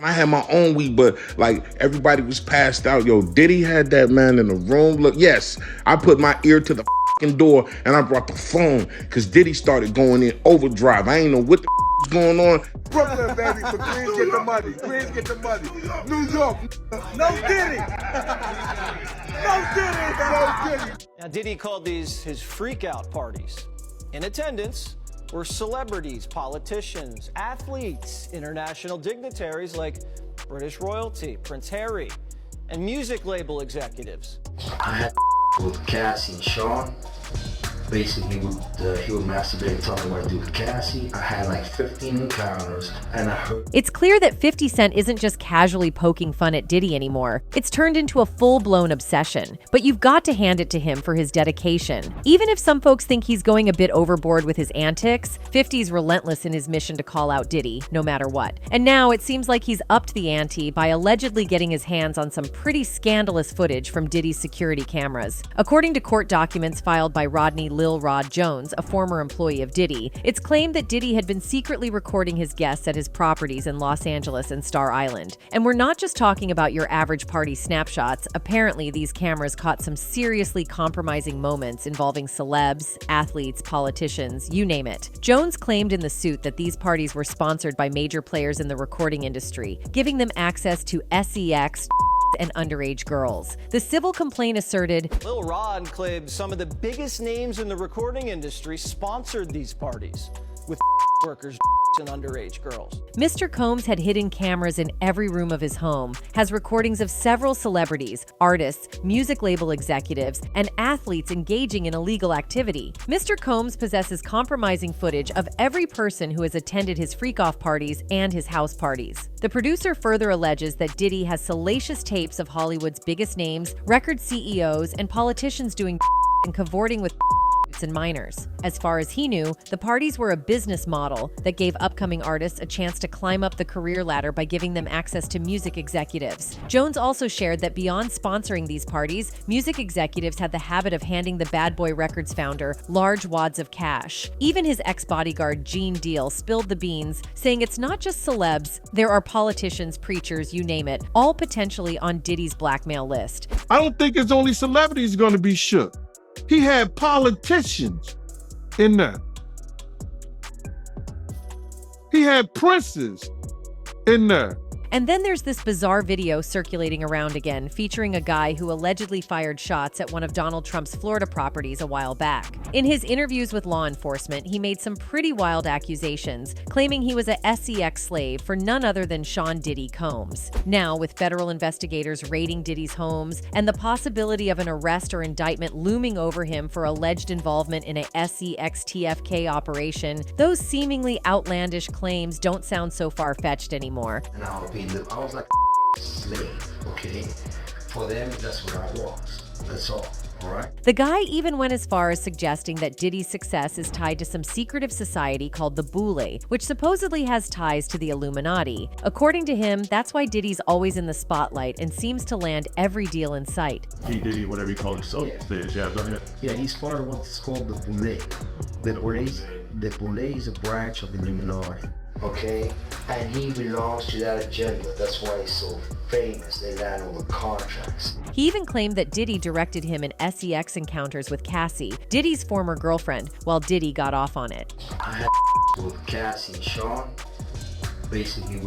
I had my own weed, but like everybody was passed out. Yo, Diddy had that man in the room. Look, yes, I put my ear to the door and I brought the phone because Diddy started going in overdrive. I ain't know what the was going on. Brooklyn, baby, but Queens get the money. Queens get the money. New York, no Diddy. No Diddy, no Diddy. Now, Diddy called these his freak-out parties. In attendance were celebrities, politicians, athletes, international dignitaries like British royalty, Prince Harry, and music label executives. I had with Cassie and Sean. Basically, he would masturbate and tell me what to do with Cassie. I had like 15 encounters, and I heard. It's clear that 50 Cent isn't just casually poking fun at Diddy anymore. It's turned into a full-blown obsession. But you've got to hand it to him for his dedication. Even if some folks think he's going a bit overboard with his antics, 50's relentless in his mission to call out Diddy, no matter what. And now it seems like he's upped the ante by allegedly getting his hands on some pretty scandalous footage from Diddy's security cameras. According to court documents filed by Rodney Lil Rod Jones, a former employee of Diddy, it's claimed that Diddy had been secretly recording his guests at his properties in Los Angeles and Star Island. And we're not just talking about your average party snapshots. Apparently, these cameras caught some seriously compromising moments involving celebs, athletes, politicians, you name it. Jones claimed in the suit that these parties were sponsored by major players in the recording industry, giving them access to sex and underage girls. The civil complaint asserted, Lil Rod claimed some of the biggest names in the recording industry sponsored these parties, with workers and underage girls. Mr. Combs had hidden cameras in every room of his home, has recordings of several celebrities, artists, music label executives, and athletes engaging in illegal activity. Mr. Combs possesses compromising footage of every person who has attended his freak-off parties and his house parties. The producer further alleges that Diddy has salacious tapes of Hollywood's biggest names, record CEOs, and politicians doing and cavorting with and minors. As far as he knew, the parties were a business model that gave upcoming artists a chance to climb up the career ladder by giving them access to music executives. Jones also shared that beyond sponsoring these parties, music executives had the habit of handing the Bad Boy Records founder large wads of cash. Even his ex-bodyguard Gene Deal spilled the beans, saying it's not just celebs, there are politicians, preachers, you name it, all potentially on Diddy's blackmail list. I don't think it's only celebrities going to be shook. He had politicians in there. He had princes in there. And then there's this bizarre video circulating around again, featuring a guy who allegedly fired shots at one of Donald Trump's Florida properties a while back. In his interviews with law enforcement, he made some pretty wild accusations, claiming he was a sex slave for none other than Sean Diddy Combs. Now, with federal investigators raiding Diddy's homes and the possibility of an arrest or indictment looming over him for alleged involvement in a SEXTFK operation, those seemingly outlandish claims don't sound so far-fetched anymore. And I was like a slave, okay? For them, that's what I was. That's all right? The guy even went as far as suggesting that Diddy's success is tied to some secretive society called the Boule, which supposedly has ties to the Illuminati. According to him, that's why Diddy's always in the spotlight and seems to land every deal in sight. He Diddy, whatever you call himself, yeah, go ahead. Yeah, he's part of what's called the Boule. The Boule is a branch of the Illuminati. Okay, and he belongs to that agenda. That's why he's so famous. They land all the contracts. He even claimed that Diddy directed him in sex encounters with Cassie, Diddy's former girlfriend, while Diddy got off on it. I had with Cassie and Sean. Basically,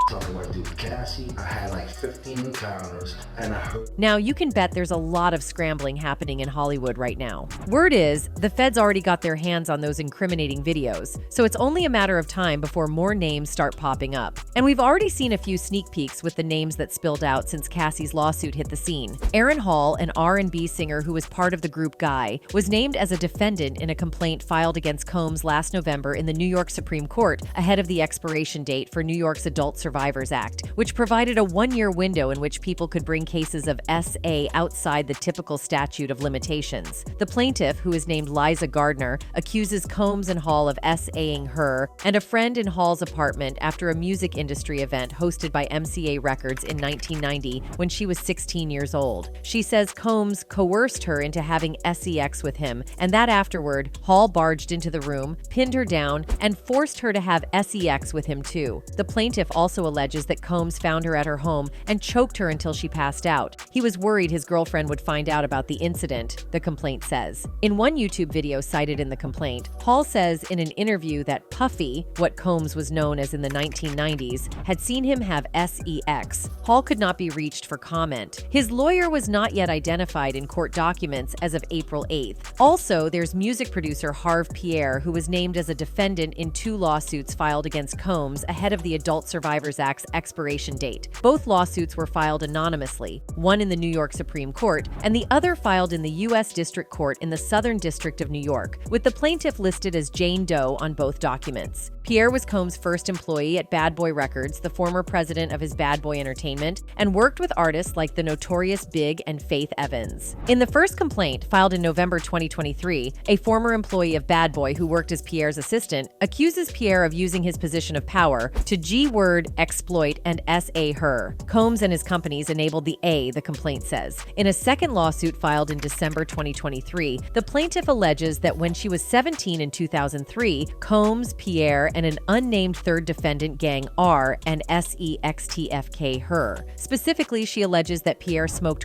tell me what to do with Cassie. I had like 15 encounters, and I heard. Now, you can bet there's a lot of scrambling happening in Hollywood right now. Word is, the feds already got their hands on those incriminating videos, so it's only a matter of time before more names start popping up. And we've already seen a few sneak peeks with the names that spilled out since Cassie's lawsuit hit the scene. Aaron Hall, an R&B singer who was part of the group Guy, was named as a defendant in a complaint filed against Combs last November in the New York Supreme Court, ahead of the expiration date for New York's Adult Survivors Act, which provided a one-year window in which people could bring cases of SA outside the typical statute of limitations. The plaintiff, who is named Liza Gardner, accuses Combs and Hall of SAing her and a friend in Hall's apartment after a music industry event hosted by MCA Records in 1990 when she was 16 years old. She says Combs coerced her into having sex with him, and that afterward, Hall barged into the room, pinned her down, and forced her to have sex with him too. The plaintiff also alleges that Combs found her at her home and choked her until she passed out. He was worried his girlfriend would find out about the incident, the complaint says. In one YouTube video cited in the complaint, Hall says in an interview that Puffy, what Combs was known as in the 1990s, had seen him have sex. Hall could not be reached for comment. His lawyer was not yet identified in court documents as of April 8th. Also, there's music producer Harve Pierre, who was named as a defendant in 2 lawsuits filed against Combs ahead of the Adult Survivors Act's expiration date. Both lawsuits were filed anonymously, one in the New York Supreme Court and the other filed in the U.S. District Court in the Southern District of New York, with the plaintiff listed as Jane Doe on both documents. Pierre was Combs' first employee at Bad Boy Records, the former president of his Bad Boy Entertainment, and worked with artists like the Notorious Big and Faith Evans. In the first complaint, filed in November 2023, a former employee of Bad Boy who worked as Pierre's assistant accuses Pierre of using his position of power to G-word, exploit, and SA her. Combs and his companies enabled the complaint says. In a second lawsuit filed in December 2023, the plaintiff alleges that when she was 17 in 2003, Combs, Pierre, and an unnamed third defendant gang R and SEXTFK her. Specifically, she alleges that Pierre smoked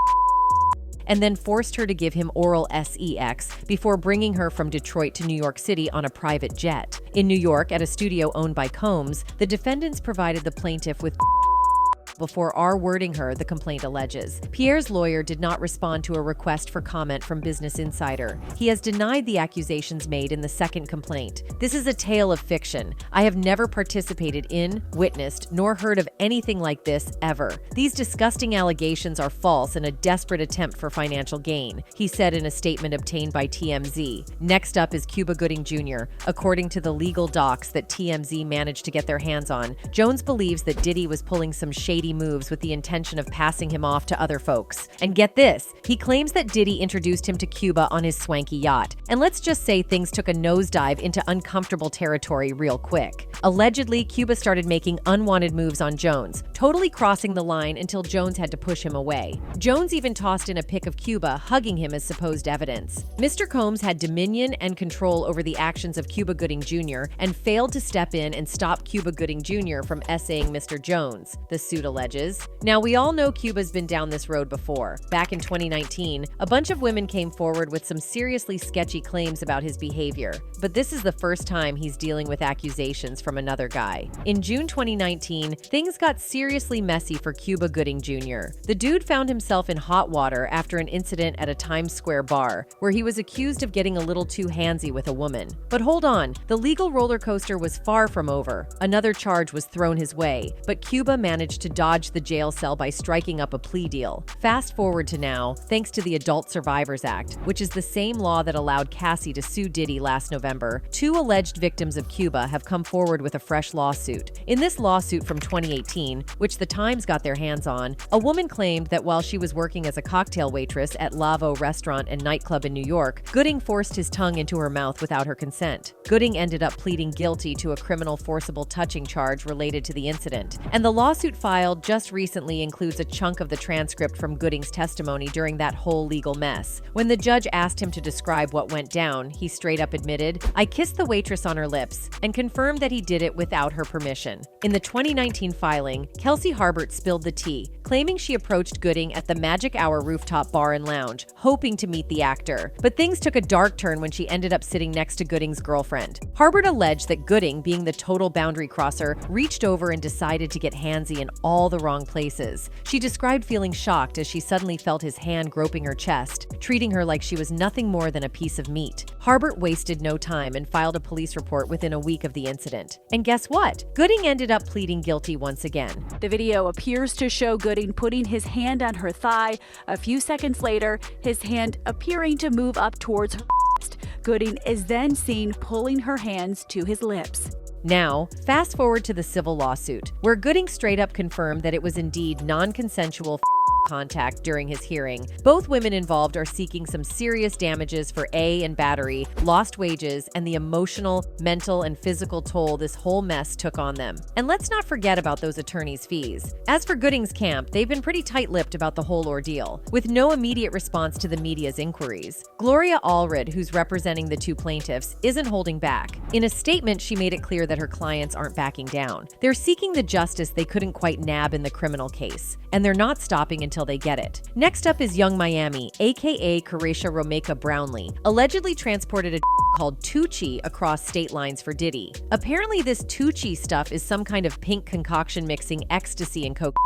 and then forced her to give him oral sex before bringing her from Detroit to New York City on a private jet. In New York, at a studio owned by Combs, the defendants provided the plaintiff with before R-wording her, the complaint alleges. Pierre's lawyer did not respond to a request for comment from Business Insider. He has denied the accusations made in the second complaint. This is a tale of fiction. I have never participated in, witnessed, nor heard of anything like this ever. These disgusting allegations are false and a desperate attempt for financial gain, he said in a statement obtained by TMZ. Next up is Cuba Gooding Jr. According to the legal docs that TMZ managed to get their hands on, Jones believes that Diddy was pulling some shady moves with the intention of passing him off to other folks. And get this, he claims that Diddy introduced him to Cuba on his swanky yacht. And let's just say things took a nosedive into uncomfortable territory real quick. Allegedly, Cuba started making unwanted moves on Jones, totally crossing the line until Jones had to push him away. Jones even tossed in a pic of Cuba hugging him as supposed evidence. Mr. Combs had dominion and control over the actions of Cuba Gooding Jr. and failed to step in and stop Cuba Gooding Jr. from essaying Mr. Jones, the suit alleges. Now, we all know Cuba's been down this road before. Back in 2019, a bunch of women came forward with some seriously sketchy claims about his behavior, but this is the first time he's dealing with accusations from another guy. In June 2019, things got seriously messy for Cuba Gooding Jr. The dude found himself in hot water after an incident at a Times Square bar, where he was accused of getting a little too handsy with a woman. But hold on, the legal roller coaster was far from over. Another charge was thrown his way, but Cuba managed to dodge the jail cell by striking up a plea deal. Fast forward to now, thanks to the Adult Survivors Act, which is the same law that allowed Cassie to sue Diddy last November, 2 alleged victims of Cuba have come forward with a fresh lawsuit. In this lawsuit from 2018, which the Times got their hands on, a woman claimed that while she was working as a cocktail waitress at Lavo restaurant and nightclub in New York, Gooding forced his tongue into her mouth without her consent. Gooding ended up pleading guilty to a criminal forcible touching charge related to the incident, and the lawsuit filed just recently includes a chunk of the transcript from Gooding's testimony during that whole legal mess. When the judge asked him to describe what went down, he straight up admitted, "I kissed the waitress on her lips," and confirmed that he did it without her permission. In the 2019 filing, Kelsey Harbert spilled the tea, claiming she approached Gooding at the Magic Hour rooftop bar and lounge, hoping to meet the actor. But things took a dark turn when she ended up sitting next to Gooding's girlfriend. Harbert alleged that Gooding, being the total boundary crosser, reached over and decided to get handsy in all the wrong places. She described feeling shocked as she suddenly felt his hand groping her chest, treating her like she was nothing more than a piece of meat. Harbert wasted no time and filed a police report within a week of the incident. And guess what? Gooding ended up pleading guilty once again. The video appears to show Gooding putting his hand on her thigh. A few seconds later, his hand appearing to move up towards her breast. Gooding is then seen pulling her hands to his lips. Now, fast forward to the civil lawsuit, where Gooding straight up confirmed that it was indeed non-consensual contact during his hearing. Both women involved are seeking some serious damages for A and battery, lost wages, and the emotional, mental, and physical toll this whole mess took on them. And let's not forget about those attorneys' fees. As for Gooding's camp, they've been pretty tight-lipped about the whole ordeal, with no immediate response to the media's inquiries. Gloria Allred, who's representing the two plaintiffs, isn't holding back. In a statement, she made it clear that her clients aren't backing down. They're seeking the justice they couldn't quite nab in the criminal case, and they're not stopping until they get it. Next up is Young Miami, aka Caresha Romeka Brownlee, allegedly transported a called Tucci across state lines for Diddy. Apparently this Tucci stuff is some kind of pink concoction mixing ecstasy and coke.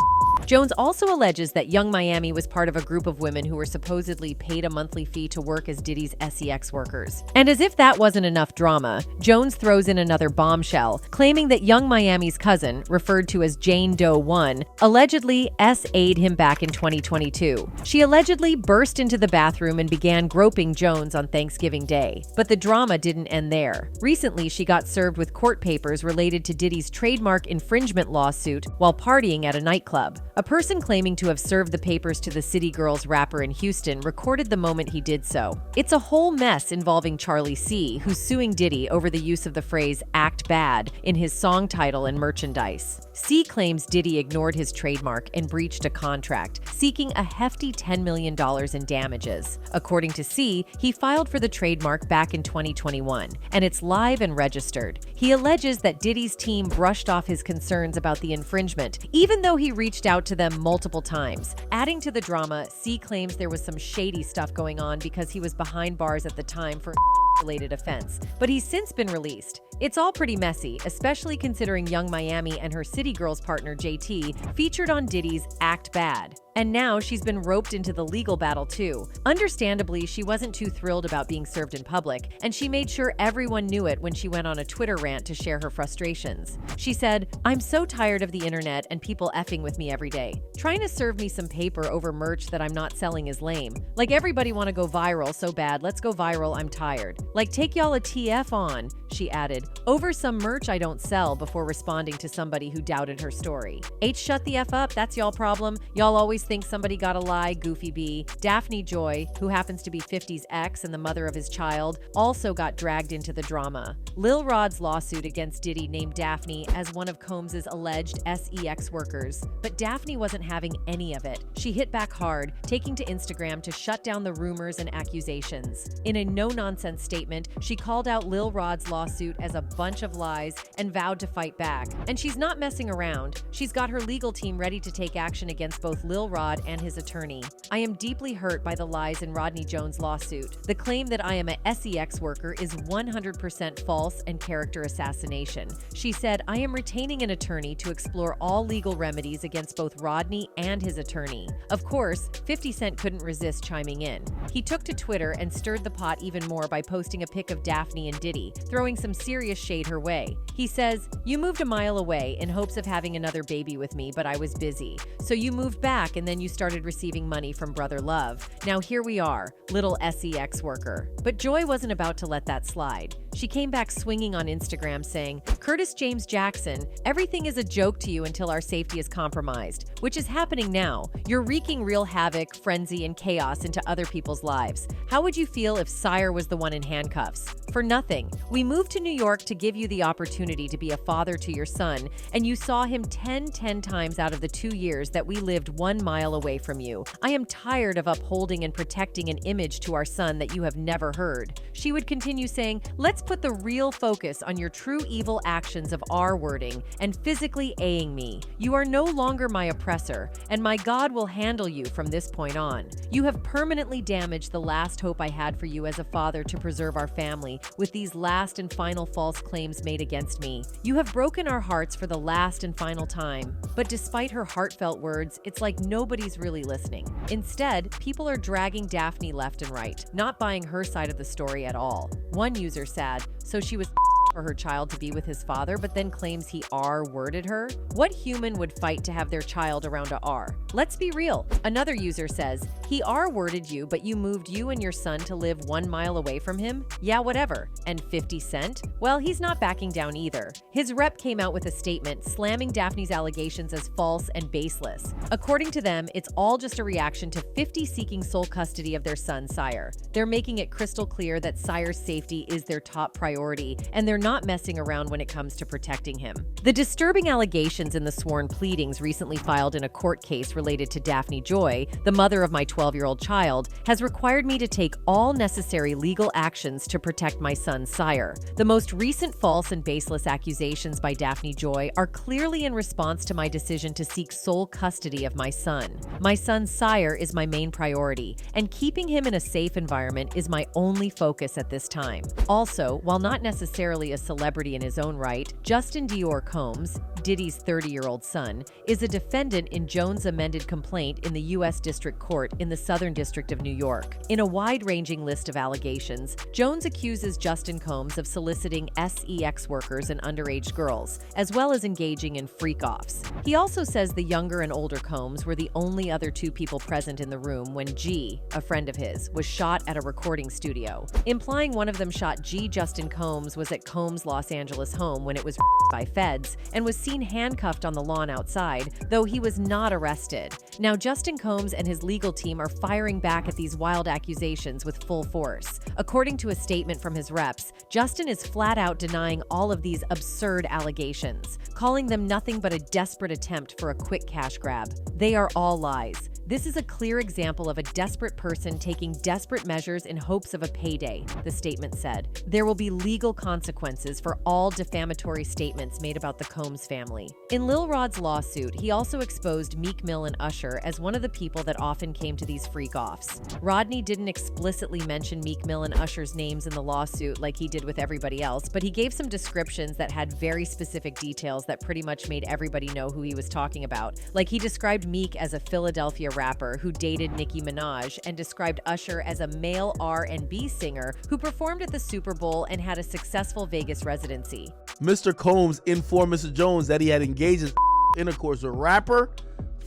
Jones also alleges that Young Miami was part of a group of women who were supposedly paid a monthly fee to work as Diddy's sex workers. And as if that wasn't enough drama, Jones throws in another bombshell, claiming that Young Miami's cousin, referred to as Jane Doe 1, allegedly SA'd him back in 2022. She allegedly burst into the bathroom and began groping Jones on Thanksgiving Day. But the drama didn't end there. Recently, she got served with court papers related to Diddy's trademark infringement lawsuit while partying at a nightclub. A person claiming to have served the papers to the City Girls rapper in Houston recorded the moment he did so. It's a whole mess involving Charlie C., who's suing Diddy over the use of the phrase "act bad" in his song title and merchandise. C claims Diddy ignored his trademark and breached a contract, seeking a hefty $10 million in damages. According to C, he filed for the trademark back in 2021, and it's live and registered. He alleges that Diddy's team brushed off his concerns about the infringement, even though he reached out to them multiple times. Adding to the drama, C claims there was some shady stuff going on because he was behind bars at the time for related offense, but he's since been released. It's all pretty messy, especially considering Young Miami and her City Girls partner JT featured on Diddy's Act Bad. And now she's been roped into the legal battle too. Understandably, she wasn't too thrilled about being served in public, and she made sure everyone knew it when she went on a Twitter rant to share her frustrations. She said, "I'm so tired of the internet and people effing with me every day. Trying to serve me some paper over merch that I'm not selling is lame. Like everybody want to go viral so bad, let's go viral, I'm tired. Like take y'all a TF on," she added, "over some merch I don't sell," before responding to somebody who doubted her story. Shut the F up, that's y'all problem. Y'all always think somebody gotta lie, Goofy B. Daphne Joy, who happens to be 50's ex and the mother of his child, also got dragged into the drama. Lil Rod's lawsuit against Diddy named Daphne as one of Combs's alleged sex workers, but Daphne wasn't having any of it. She hit back hard, taking to Instagram to shut down the rumors and accusations. In a no-nonsense statement, she called out Lil Rod's lawsuit as a bunch of lies and vowed to fight back. And she's not messing around. She's got her legal team ready to take action against both Lil Rod and his attorney. "I am deeply hurt by the lies in Rodney Jones' lawsuit. The claim that I am a sex worker is 100% false and character assassination." She said, "I am retaining an attorney to explore all legal remedies against both Rodney and his attorney." Of course, 50 Cent couldn't resist chiming in. He took to Twitter and stirred the pot even more by posting a pic of Daphne and Diddy, throwing some serious shade her way. He says, "You moved a mile away in hopes of having another baby with me, but I was busy. So you moved back and then you started receiving money from Brother Love. Now here we are, little sex worker." But Joy wasn't about to let that slide. She came back swinging on Instagram saying, "Curtis James Jackson, everything is a joke to you until our safety is compromised," which is happening now. You're wreaking real havoc, frenzy, and chaos into other people's lives. How would you feel if Sire was the one in handcuffs? For nothing. We moved to New York to give you the opportunity to be a father to your son, and you saw him 10 times out of the 2 years that we lived 1 mile away from you. I am tired of upholding and protecting an image to our son that you have never heard." She would continue saying, "Let's put the real focus on your true evil actions of R-wording and physically A-ing me. You are no longer my oppressor, and my God will handle you from this point on. You have permanently damaged the last hope I had for you as a father to preserve our family with these last and final false claims made against me. You have broken our hearts for the last and final time." But despite her heartfelt words, it's like nobody's really listening. Instead, people are dragging Daphne left and right, not buying her side of the story at all. One user said, "So she was for her child to be with his father, but then claims he R-worded her? What human would fight to have their child around a R? Let's be real. Another user says, he R-worded you, but you moved you and your son to live 1 mile away from him? Yeah, whatever. And 50 Cent? Well, he's not backing down either. His rep came out with a statement slamming Daphne's allegations as false and baseless. According to them, it's all just a reaction to 50 seeking sole custody of their son, Sire. They're making it crystal clear that Sire's safety is their top priority, and they're not messing around when it comes to protecting him. The disturbing allegations in the sworn pleadings recently filed in a court case related to Daphne Joy, the mother of my 12-year-old child, has required me to take all necessary legal actions to protect my son, Sire. The most recent false and baseless accusations by Daphne Joy are clearly in response to my decision to seek sole custody of my son. My son, Sire, is my main priority, and keeping him in a safe environment is my only focus at this time. Also, while not necessarily a celebrity in his own right, Justin Dior Combs, Diddy's 30-year-old son, is a defendant in Jones' amended complaint in the U.S. District Court in the Southern District of New York. In a wide-ranging list of allegations, Jones accuses Justin Combs of soliciting sex workers and underage girls, as well as engaging in freak-offs. He also says the younger and older Combs were the only other two people present in the room when G, a friend of his, was shot at a recording studio, implying one of them shot G. Justin Combs was at Combs' Los Angeles home when it was by feds and was seen handcuffed on the lawn outside, though he was not arrested. Now, Justin Combs and his legal team are firing back at these wild accusations with full force. According to a statement from his reps, Justin is flat out denying all of these absurd allegations, calling them nothing but a desperate attempt for a quick cash grab. They are all lies. This is a clear example of a desperate person taking desperate measures in hopes of a payday, the statement said. There will be legal consequences for all defamatory statements made about the Combs family. In Lil Rod's lawsuit, he also exposed Meek Mill and Usher as one of the people that often came to these freak-offs. Rodney didn't explicitly mention Meek Mill and Usher's names in the lawsuit like he did with everybody else, but he gave some descriptions that had very specific details that pretty much made everybody know who he was talking about. Like he described Meek as a Philadelphia rapper who dated Nicki Minaj and described Usher as a male R&B singer who performed at the Super Bowl and had a successful Vegas residency. Mr. Combs informed Mr. Jones that he had engaged in intercourse with rapper.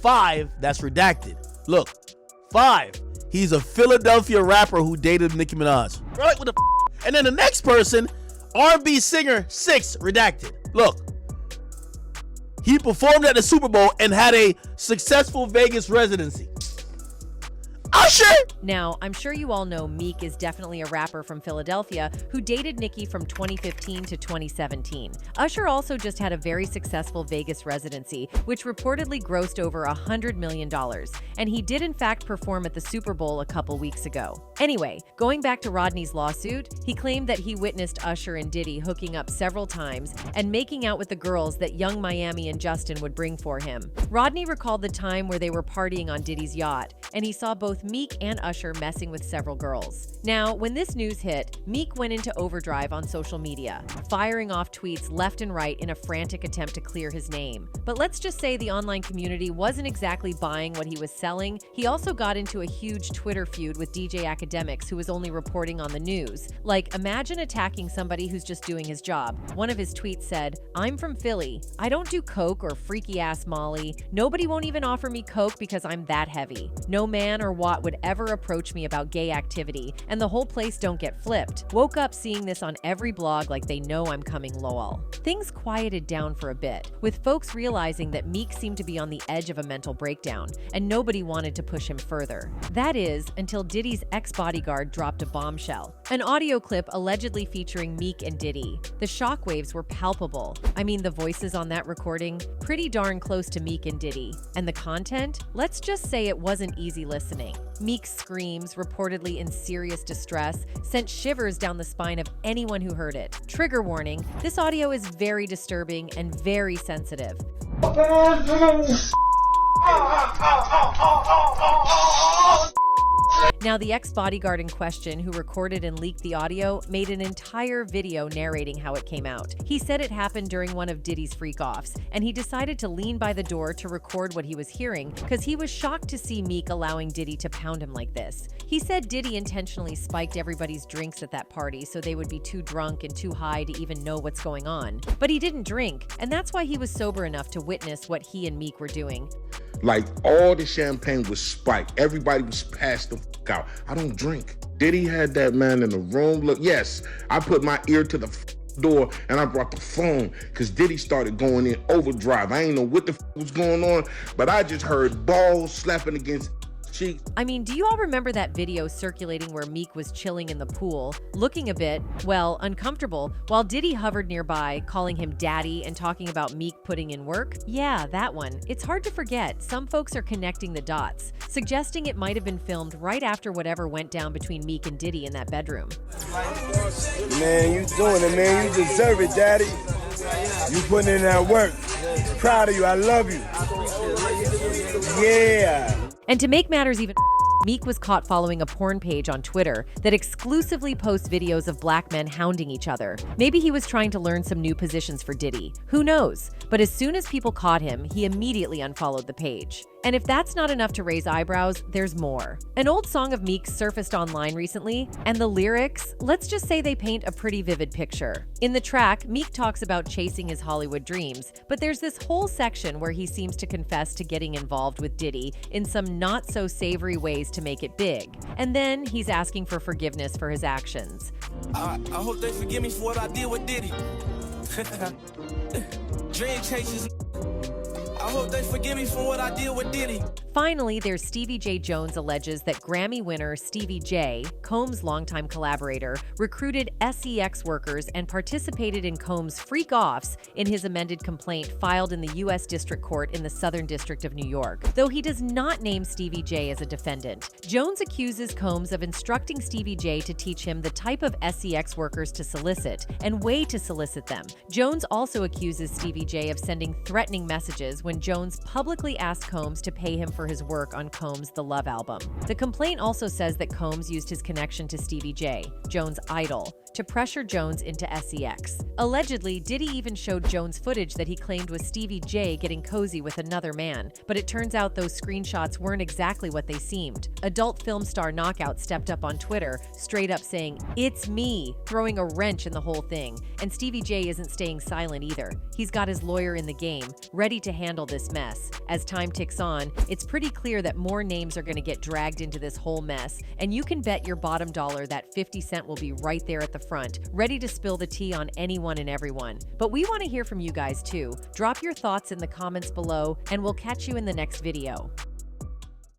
5, that's redacted. Look, 5, he's a Philadelphia rapper who dated Nicki Minaj. Right? What the And then the next person, R&B singer. 6, redacted. Look, he performed at the Super Bowl and had a successful Vegas residency. Usher! Now, I'm sure you all know Meek is definitely a rapper from Philadelphia who dated Nicki from 2015 to 2017. Usher also just had a very successful Vegas residency, which reportedly grossed over $100 million, and he did in fact perform at the Super Bowl a couple weeks ago. Anyway, going back to Rodney's lawsuit, he claimed that he witnessed Usher and Diddy hooking up several times and making out with the girls that Young Miami and Justin would bring for him. Rodney recalled the time where they were partying on Diddy's yacht, and he saw both Meek and Usher messing with several girls. Now, when this news hit, Meek went into overdrive on social media, firing off tweets left and right in a frantic attempt to clear his name. But let's just say the online community wasn't exactly buying what he was selling. He also got into a huge Twitter feud with DJ Academics, who was only reporting on the news. Like, imagine attacking somebody who's just doing his job. One of his tweets said, "I'm from Philly. I don't do coke or freaky-ass Molly. Nobody won't even offer me coke because I'm that heavy. No man or what would ever approach me about gay activity, and the whole place don't get flipped. Woke up seeing this on every blog like they know I'm coming lol." Things quieted down for a bit, with folks realizing that Meek seemed to be on the edge of a mental breakdown, and nobody wanted to push him further. That is, until Diddy's ex-bodyguard dropped a bombshell, an audio clip allegedly featuring Meek and Diddy. The shockwaves were palpable. I mean, the voices on that recording, pretty darn close to Meek and Diddy. And the content? Let's just say it wasn't easy listening. Meek's screams, reportedly in serious distress, sent shivers down the spine of anyone who heard it. Trigger warning, this audio is very disturbing and very sensitive. Now, the ex-bodyguard in question who recorded and leaked the audio made an entire video narrating how it came out. He said it happened during one of Diddy's freak-offs, and he decided to lean by the door to record what he was hearing because he was shocked to see Meek allowing Diddy to pound him like this. He said Diddy intentionally spiked everybody's drinks at that party so they would be too drunk and too high to even know what's going on. But he didn't drink, and that's why he was sober enough to witness what he and Meek were doing. Like, all the champagne was spiked. Everybody was passed the fuck out. I don't drink. Diddy had that man in the room. Look, yes, I put my ear to the door and I brought the phone because Diddy started going in overdrive. I ain't know what the was going on, but I just heard balls slapping against cheeks. I mean, do you all remember that video circulating where Meek was chilling in the pool, looking a bit, well, uncomfortable, while Diddy hovered nearby, calling him daddy and talking about Meek putting in work? Yeah, that one. It's hard to forget. Some folks are connecting the dots, suggesting it might have been filmed right after whatever went down between Meek and Diddy in that bedroom. Man, you doing it, man. You deserve it, daddy. You putting in that work. Proud of you. I love you. Yeah. And to make matters even, Meek was caught following a porn page on Twitter that exclusively posts videos of black men hounding each other. Maybe he was trying to learn some new positions for Diddy. Who knows? But as soon as people caught him, he immediately unfollowed the page. And if that's not enough to raise eyebrows, there's more. An old song of Meek's surfaced online recently, and the lyrics, let's just say they paint a pretty vivid picture. In the track, Meek talks about chasing his Hollywood dreams, but there's this whole section where he seems to confess to getting involved with Diddy in some not-so-savory ways to make it big. And then he's asking for forgiveness for his actions. I hope they forgive me for what I did with Diddy. Dream chasers. I hope they forgive me for what I did with Diddy. Finally, there's Stevie J. Jones alleges that Grammy winner Stevie J, Combs' longtime collaborator, recruited SEX workers and participated in Combs' freak-offs in his amended complaint filed in the U.S. District Court in the Southern District of New York. Though he does not name Stevie J as a defendant, Jones accuses Combs of instructing Stevie J to teach him the type of SEX workers to solicit and way to solicit them. Jones also accuses Stevie J of sending threatening messages when Jones publicly asked Combs to pay him for his work on Combs' The Love album. The complaint also says that Combs used his connection to Stevie J, Jones' idol, to pressure Jones into SEX. Allegedly, Diddy even showed Jones footage that he claimed was Stevie J getting cozy with another man, but it turns out those screenshots weren't exactly what they seemed. Adult film star Knockout stepped up on Twitter, straight up saying, "It's me," throwing a wrench in the whole thing. And Stevie J isn't staying silent either. He's got his lawyer in the game, ready to handle this mess. As time ticks on, it's pretty clear that more names are going to get dragged into this whole mess, and you can bet your bottom dollar that 50 Cent will be right there at the front, ready to spill the tea on anyone and everyone. But we want to hear from you guys too. Drop your thoughts in the comments below, and we'll catch you in the next video.